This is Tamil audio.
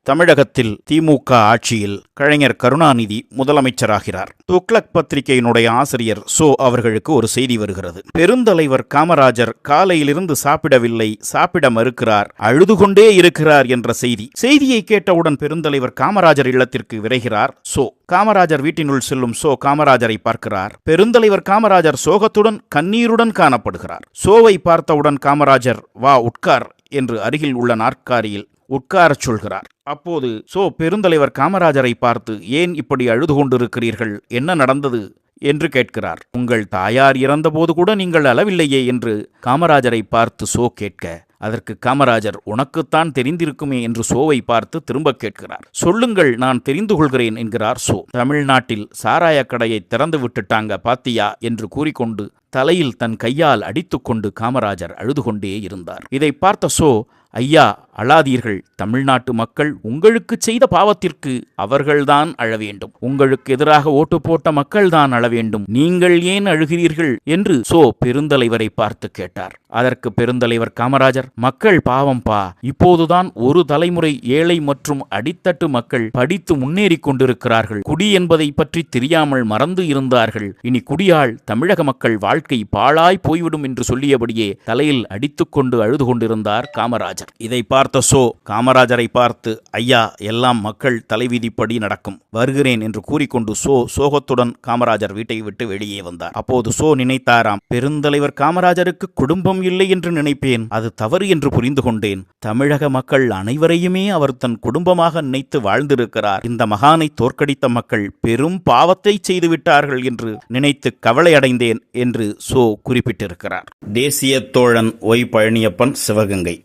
தமிழகத்தில் திமுக ஆட்சியில் கலைஞர் கருணாநிதி முதலமைச்சராகிறார். துக்ளக் பத்திரிகையினுடைய ஆசிரியர் சோ அவர்களுக்கு ஒரு செய்தி வருகிறது. பெருந்தலைவர் காமராஜர் காலையிலிருந்து சாப்பிடவில்லை, சாப்பிட மறுக்கிறார், அழுது கொண்டே இருக்கிறார் என்ற செய்தியை கேட்டவுடன் பெருந்தலைவர் காமராஜர் இல்லத்திற்கு விரைகிறார் சோ. காமராஜர் வீட்டினுள் செல்லும் சோ காமராஜரை பார்க்கிறார். பெருந்தலைவர் காமராஜர் சோகத்துடன் கண்ணீருடன் காணப்படுகிறார். சோவை பார்த்தவுடன் காமராஜர் வா உட்கார் என்று அருகில் உள்ள நாற்காலியில் உட்காரச் சொல்கிறார். அப்போது சோ பெருந்தலைவர் காமராஜரை பார்த்து, ஏன் இப்படி அழுது கொண்டிருக்கிறீர்கள், என்ன நடந்தது என்று கேட்கிறார். உங்கள் தாயார் இறந்தபோது கூட நீங்கள் அளவில்லையே என்று காமராஜரை பார்த்து சோ கேட்க, அதற்கு காமராஜர் உனக்குத்தான் தெரிந்திருக்குமே என்று சோவை பார்த்து திரும்ப கேட்கிறார். சொல்லுங்கள், நான் தெரிந்து கொள்கிறேன் என்கிறார் சோ. தமிழ்நாட்டில் சாராய கடையை திறந்து விட்டுட்டாங்க பாத்தியா என்று கூறிக்கொண்டு தலையில் தன் கையால் அடித்துக்கொண்டு காமராஜர் அழுது கொண்டே இருந்தார். இதை பார்த்த சோ, ஐயா அழாதீர்கள், தமிழ்நாட்டு மக்கள் உங்களுக்கு செய்த பாவத்திற்கு அவர்கள்தான் அழ வேண்டும், உங்களுக்கு எதிராக ஓட்டு போட்ட மக்கள்தான் அழ வேண்டும், நீங்கள் ஏன் அழுகிறீர்கள் என்று சோ பெருந்தலைவரை பார்த்து கேட்டார். அதற்கு பெருந்தலைவர் காமராஜர், மக்கள் பாவம்பா, இப்போதுதான் ஒரு தலைமுறை ஏழை மற்றும் அடித்தட்டு மக்கள் படித்து முன்னேறி கொண்டிருக்கிறார்கள், குடி என்பதை பற்றி தெரியாமல் மறந்து இருந்தார்கள், இனி குடியால் தமிழக மக்கள் வாழ்க்கை பாழாய் போய்விடும் என்று சொல்லியபடியே தலையில் அடித்துக்கொண்டு அழுது கொண்டிருந்தார் காமராஜர். இதை பார்த்த சோ காமராஜரை பார்த்து, ஐயா எல்லாம் மக்கள் தலைவிதிப்படி நடக்கும், வருகிறேன் என்று கூறிக்கொண்டு சோ சோகத்துடன் காமராஜர் வீட்டை விட்டு வெளியே வந்தார். அப்போது சோ நினைத்தாராம், பெருந்தலைவர் காமராஜருக்கு குடும்பம் இல்லை என்று நினைப்பேன், அது தவறு என்று புரிந்து கொண்டேன், தமிழக மக்கள் அனைவரையுமே அவர் தன் குடும்பமாக நினைத்து வாழ்ந்திருக்கிறார், இந்த மகானை தோற்கடித்த மக்கள் பெரும் பாவத்தை செய்துவிட்டார்கள் என்று நினைத்து கவலை அடைந்தேன் என்று சோ குறிப்பிட்டிருக்கிறார். தேசிய தோழன் ஒய் பழனியப்பன், சிவகங்கை.